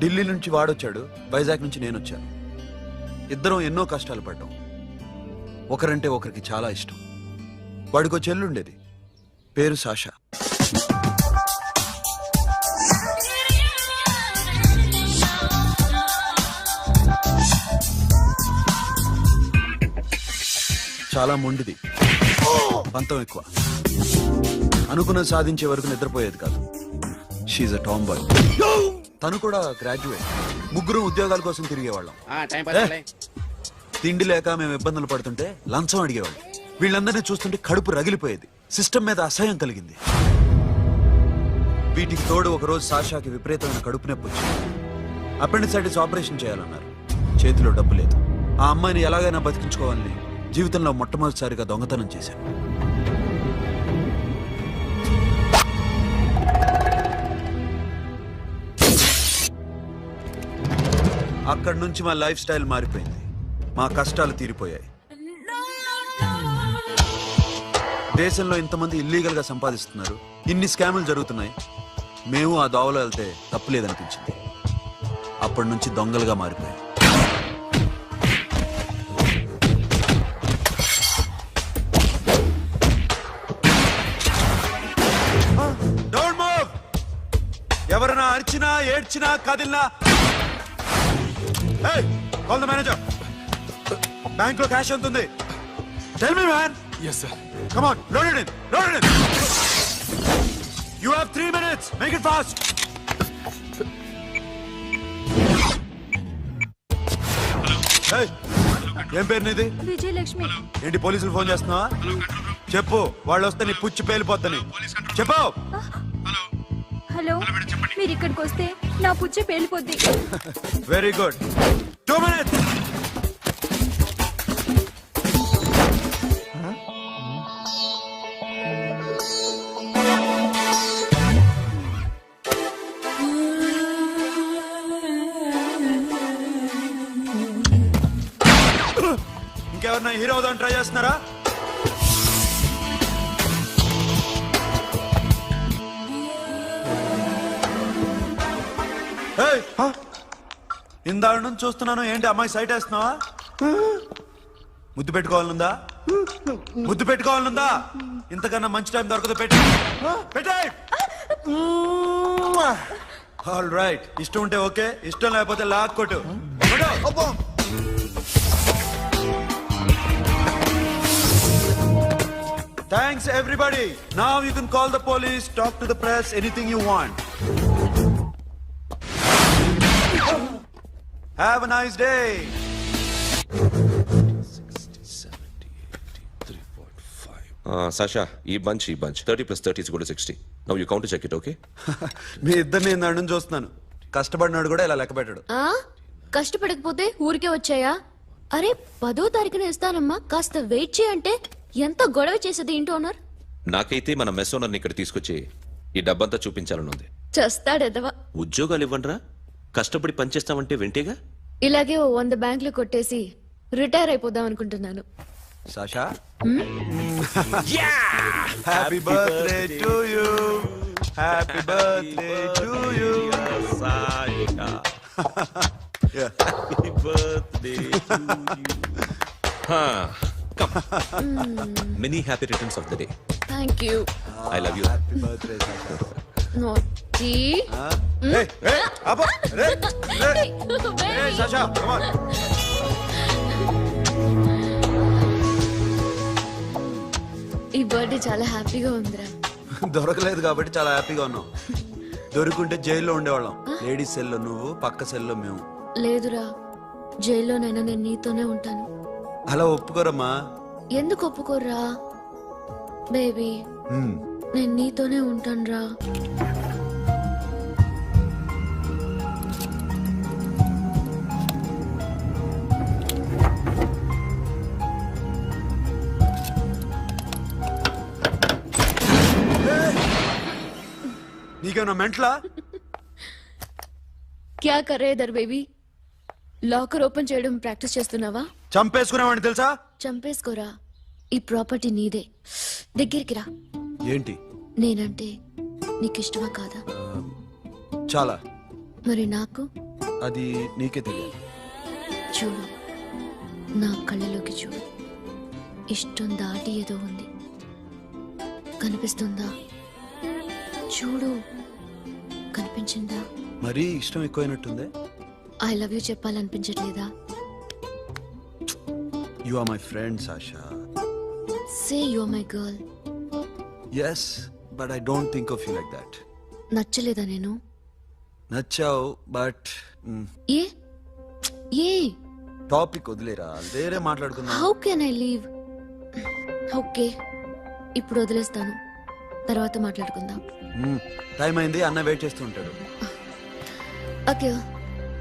ఢిల్లీ నుంచి వాడొచ్చాడు, వైజాగ్ నుంచి నేను వచ్చాను. ఇద్దరం ఎన్నో కష్టాలు పడ్డాం. ఒకరంటే ఒకరికి చాలా ఇష్టం. వాడికో చెల్లుండేది, పేరు సాషా. చాలా మొండిది, పంతం ఎక్కువ. అనుకున్నది సాధించే వరకు నిద్రపోయేది కాదు. She's a tomboy. తను కూడా గ్రాడ్యుయేట్. ముగ్గురు ఉద్యోగాల కోసం తిరిగేవాళ్ళం. తిండి లేక మేము ఇబ్బందులు పడుతుంటే లంచం అడిగేవాళ్ళం. వీళ్ళందరినీ చూస్తుంటే కడుపు రగిలిపోయేది. సిస్టమ్ మీద అసహ్యం కలిగింది. వీటికి తోడు ఒకరోజు సాషాకి విపరీతమైన కడుపు నొప్పి వచ్చింది. అపెండిసైటిస్ ఆపరేషన్ చేయాలన్నారు. చేతిలో డబ్బు లేదు. ఆ అమ్మాయిని ఎలాగైనా బతికించుకోవాలని జీవితంలో మొట్టమొదటిసారిగా దొంగతనం చేశాను. అక్కడి నుంచి మా లైఫ్ స్టైల్ మారిపోయింది. మా కష్టాలు తీరిపోయాయి. దేశంలో ఇంతమంది ఇల్లీగల్ గా సంపాదిస్తున్నారు, ఇన్ని స్కాములు జరుగుతున్నాయి. మేము ఆ దోవలో వెళ్తే తప్పులేదనిపించింది. అప్పటి నుంచి దొంగలుగా మారిపోయాయి. ఎవరైనా అరిచినా ఏడ్చినా కదిలినా కాల్ ద మేనేజర్. బ్యాంక్ లో క్యాష్ ఎంత ఉంది? Tell me man. Yes sir. Come on, load it in. Load it in. You have 3 minutes. Make it fast. Hey, ఏం పేరు నీది? విజయలక్ష్మి. ఏంటి పోలీసులు ఫోన్ చేస్తున్నావా? చెప్పు, వాళ్ళు వస్తే నీ పుచ్చి పేలిపోద్దని చెప్పు. హలో, మీరు ఇక్కడికి వస్తే నా పుచ్చి పేలిపోద్ది. Very good. 2 minutes. ఇంకెవరన్నా హీరో అవుదాం ట్రై చేస్తున్నారా? ఇందాక నుంచి చూస్తున్నాను, ఏంటి అమ్మాయి సైట్ వేస్తున్నావా? ముద్దు పెట్టుకోవాలనుందా? ముద్దు పెట్టుకోవాలనుందా? ఇంతకన్నా మంచి టైం దొరకదు. పెట్టే. All right. ఇష్టం ఉంటే ఓకే, ఇష్టం లేకపోతే లాక్ కొట్టు. Thanks everybody. Now you can call the police, talk to the press, anything you want. Have a nice day. 60, 70, 80, 3, 4, 5. Sasha, ఈ bunch 30 plus 30 is equal to 60. Now you count to check it, okay? మీ ఇద్దరిని నేను చూస్తున్నాను. కష్టపడినాడు కూడా ఇలా లెక్క పెట్టాడు. కష్టపడకపోతే ఊరికే వచ్చాయా? అరే 10వ తారీఖున ఇస్తానమ్మా, కాస్త వెయిట్ చేయంటే ఎంత గొడవ చేసేది ఇంటి ఓనర్. నాకైతే మన మెస్ ఓనర్ని ఇక్కడ తీసుకొచ్చి ఈ డబ్బంతా చూపించాలని ఉంది. చేస్తాడెదవా. ఉద్యోగాలు ఇవ్వండిరా, కష్టపడి పనిచేస్తామంటే వింటేగా. ఇలాగే 100 బ్యాంకులు కొట్టేసి రిటైర్ అయిపోదాం అనుకుంటున్నాను. Sasha, happy birthday to you. Happy birthday to you Sasha. Happy birthday to you. Many happy returns of the day. Thank you. I love you. Happy birthday Sasha. Naughty. Hey, Abba. Hey, Sasha, come on. ఈ birthday చాలా హ్యాపీగా ఉందిరా. దొరకలేదు కాబట్టి చాలా హ్యాపీగా ఉన్నాం. దొరుకుంటే జైల్లో ఉండేవాళ్ళం. లేడీస్ సెల్లో నువ్వు, పక్క సెల్లో మేము. లేదురా, జైల్లోనైనా నేను నీతోనే ఉంటాను. అలా ఒప్పుకోరమ్మా. ఎందుకు ఒప్పుకోర్రా బేబీ? నేను నీతోనే ఉంటాను రా. నీకేమన్నా మెంట్లా? క్యా కరేదర్ బేబీ? లాకర్ ఓపెన్ చేయడం ప్రాక్టీస్ చేస్తున్నావా? చంపేసుకునేవాడిని తెలుసా? చంపేసుకోరా, ఈ ప్రాపర్టీ నీదే. దగ్గరికి రా. ఏంటి? నేనంటే నీకు ఇష్టమా కాదా? చాలా. మరి నాకు అది నీకే తెలియదు. చూడు, నా కళ్ళలోకి చూడు. ఇష్టం దాటి ఏదో ఉంది, కనిపిస్తుందా? చూడు, కనిపించిందా? మరీ ఇష్టం ఎక్కువైనట్టుందే. ఐ లవ్ యూ చెప్పాలనిపించట్లేదా? You are my friend Sasha. Say you are my girl. Yes, but I don't think of you like that. నచ్చలేదా నేను? నచ్చావు, బట్ ఏ ఏ టాపిక్ వదిలేరా, వేరే మాట్లాడుకుందాం. How can I leave? Okay, ఇప్పుడు వదిలేస్తాను, తర్వాత మాట్లాడుకుందాం. టైం అయింది, అన్న వెయిట్ చేస్తూ ఉంటాడు. Okay,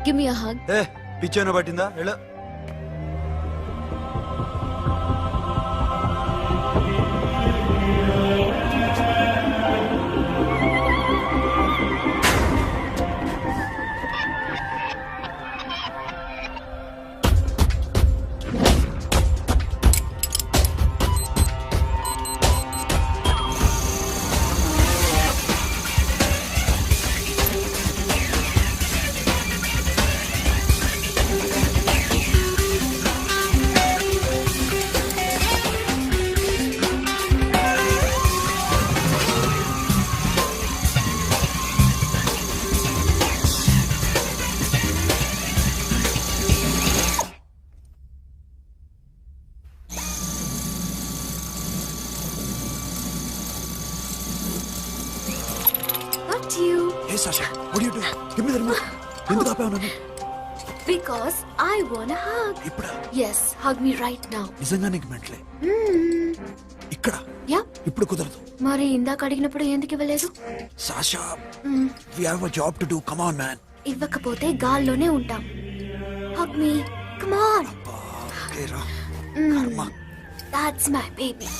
give me a hug. ఏ పిచ్చోన పట్టిందా? Hello. What you? Hey Sasha, what are you doing? Give me the remote. ఎందుకు ఆపావు నన్ను? Because I want a hug. ఇప్పుడా? Yes, hug me right now. నిజంగా నీకు మెంటలే? ఇక్కడ Yeah. ఇప్పుడు కుదరదు. మరి ఇందాక అడిగినప్పుడు ఎందుకు ఇవ్వలేదు? Sasha, we have a job to do. Come on man. ఇవ్వకపోతే గాల్లోనే ఉంటాం. Hug me. Come on. Okay రా. కర్మ. That's my baby.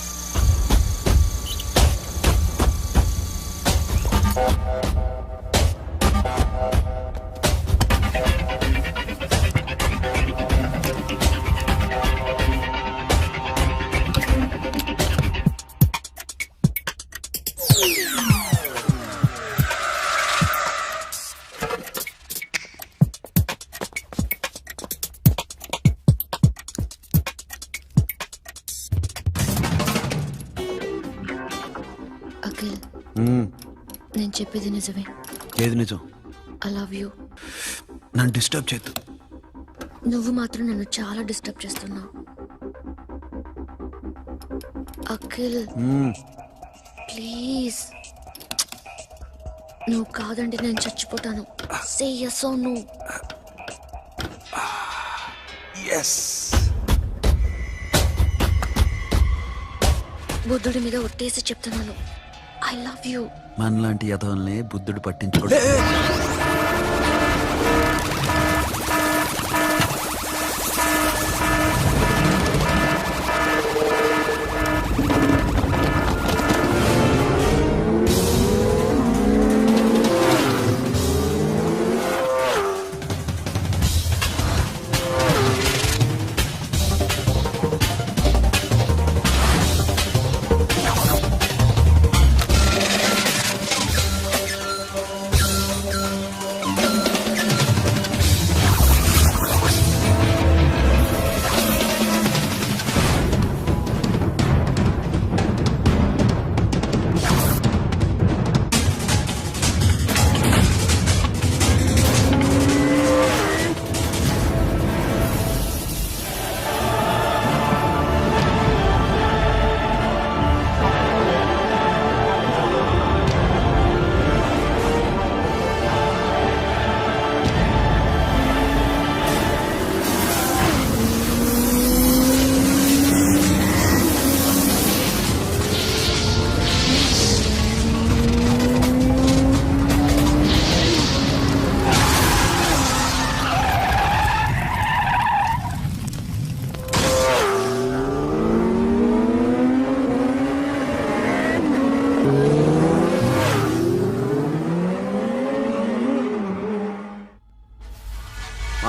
అఖిల్, నేను చెప్పేది నిజమే. ఏది నిజం? I love you. నన్ను డిస్టర్బ్ చేయొద్దు. నువ్వు మాత్రం నన్ను చాలా డిస్టర్బ్ చేస్తున్నావు. అఖిల్, ప్లీజ్. నువ్వు కాదండి, నేను చచ్చిపోతాను. సే yes or no. ఎస్. బుద్ధుడి మీద ఒట్టేసి చెప్తున్నాను, ఐ లవ్ యూ. మనలాంటి యథోల్ని బుద్ధుడు పట్టించుకోడు.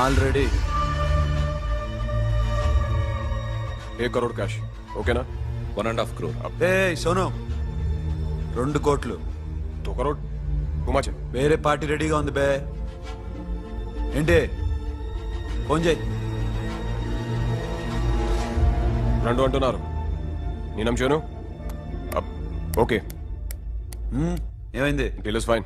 ఆల్రెడీ 1 करोड़ कैश ओकेना 1.5 crore. ఏ సోను, 2 కోట్లు. 2 करोड़ टू मच है వేరే పార్టీ రెడీగా ఉంది బే. ఏంటి ఫోన్ చేయి. రెండు అంటున్నారు నీ నమ్మును ఓకే ఏమైంది? Deal is fine